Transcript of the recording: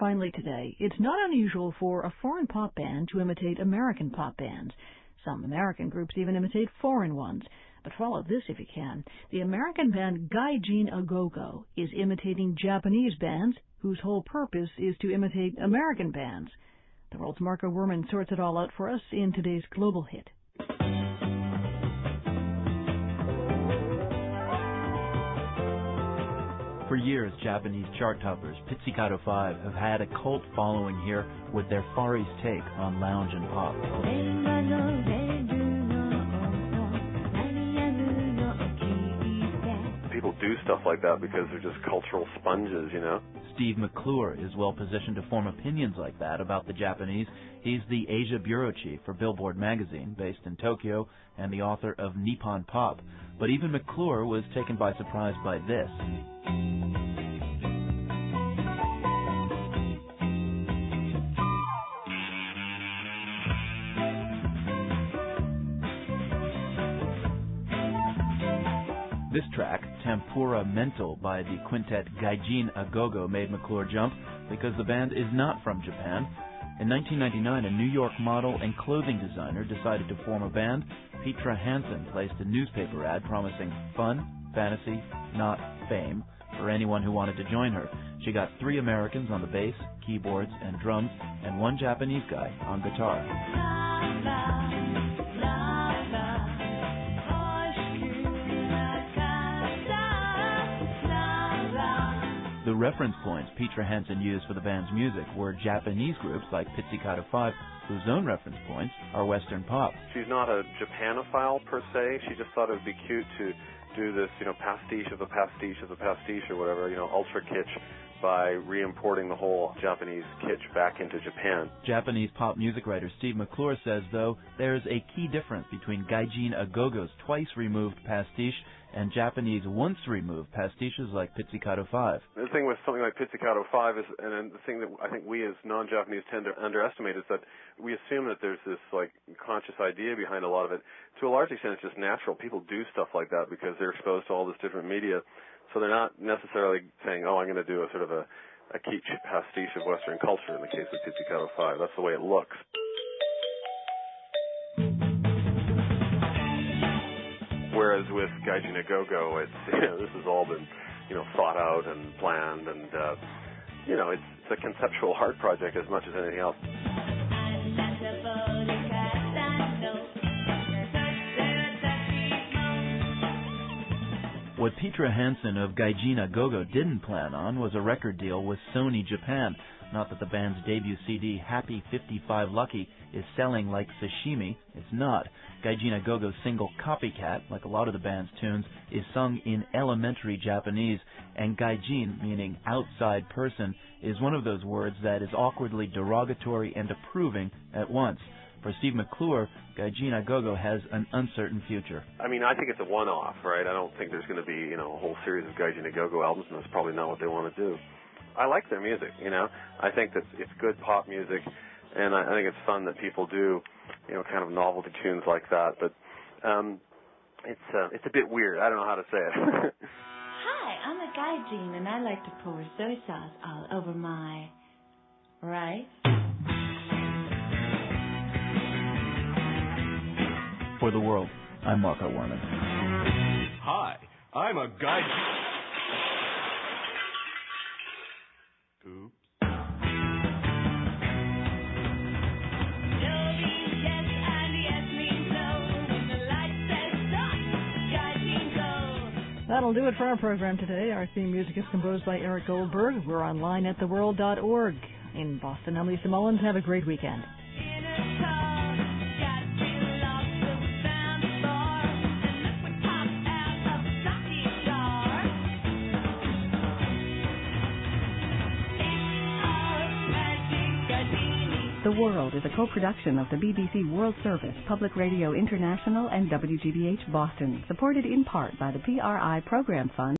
Finally today, it's not unusual for a foreign pop band to imitate American pop bands. Some American groups even imitate foreign ones. But follow this if you can. The American band Gaijin A Go-Go is imitating Japanese bands whose whole purpose is to imitate American bands. The World's Marco Werman sorts it all out for us in today's Global Hit. For years, Japanese chart toppers Pizzicato 5 have had a cult following here with their Far East take on lounge and pop. People do stuff like that because they're just cultural sponges, you know? Steve McClure is well positioned to form opinions like that about the Japanese. He's the Asia bureau chief for Billboard magazine, based in Tokyo, and the author of Nippon Pop. But even McClure was taken by surprise by this. This track, Tempura Mental by the quintet Gaijin A Go-Go, made McClure jump because the band is not from Japan. In 1999, a New York model and clothing designer decided to form a band. Petra Hansen placed a newspaper ad promising fun, fantasy, not fame for anyone who wanted to join her. She got 3 Americans on the bass, keyboards, and drums, and 1 Japanese guy on guitar. The reference points Petra Hansen used for the band's music were Japanese groups like Pizzicato 5, whose own reference points are Western pop. She's not a Japanophile per se. She just thought it would be cute to do this, pastiche of a pastiche of a pastiche or whatever, ultra kitsch, by re-importing the whole Japanese kitsch back into Japan. Japanese pop music writer Steve McClure says, though, there's a key difference between Gaijin A Go-Go's twice-removed pastiche and Japanese once-removed pastiches like Pizzicato 5. The thing with something like Pizzicato 5 is, and the thing that I think we as non-Japanese tend to underestimate, is that we assume that there's this conscious idea behind a lot of it. To a large extent, it's just natural. People do stuff like that because they're exposed to all this different media. So they're not necessarily saying, I'm going to do a sort of a kitsch pastiche of Western culture in the case of Pizzicato 5. That's the way it looks. Whereas with Gaijin A Go-Go, it's, this has all been, thought out and planned, and, it's a conceptual art project as much as anything else. What Petra Hansen of Gaijin A Go-Go didn't plan on was a record deal with Sony Japan. Not that the band's debut CD, Happy 55 Lucky, is selling like sashimi. It's not. Gaijin A Go-Go's single Copycat, like a lot of the band's tunes, is sung in elementary Japanese, and Gaijin, meaning outside person, is one of those words that is awkwardly derogatory and approving at once. For Steve McClure, Gaijin A Go-Go has an uncertain future. I think it's a one-off, right? I don't think there's going to be, a whole series of Gaijin A Go-Go albums, and that's probably not what they want to do. I like their music, I think that it's good pop music, and I think it's fun that people do, kind of novelty tunes like that. But it's a bit weird. I don't know how to say it. Hi, I'm a Gaijin, and I like to pour soy sauce all over my rice. For the World, I'm Marco Werman. Hi, I'm a Gaijin. Oops. That'll do it for our program today. Our theme music is composed by Eric Goldberg. We're online at theworld.org. In Boston, I'm Lisa Mullins. Have a great weekend. The World is a co-production of the BBC World Service, Public Radio International, and WGBH Boston, supported in part by the PRI Program Fund.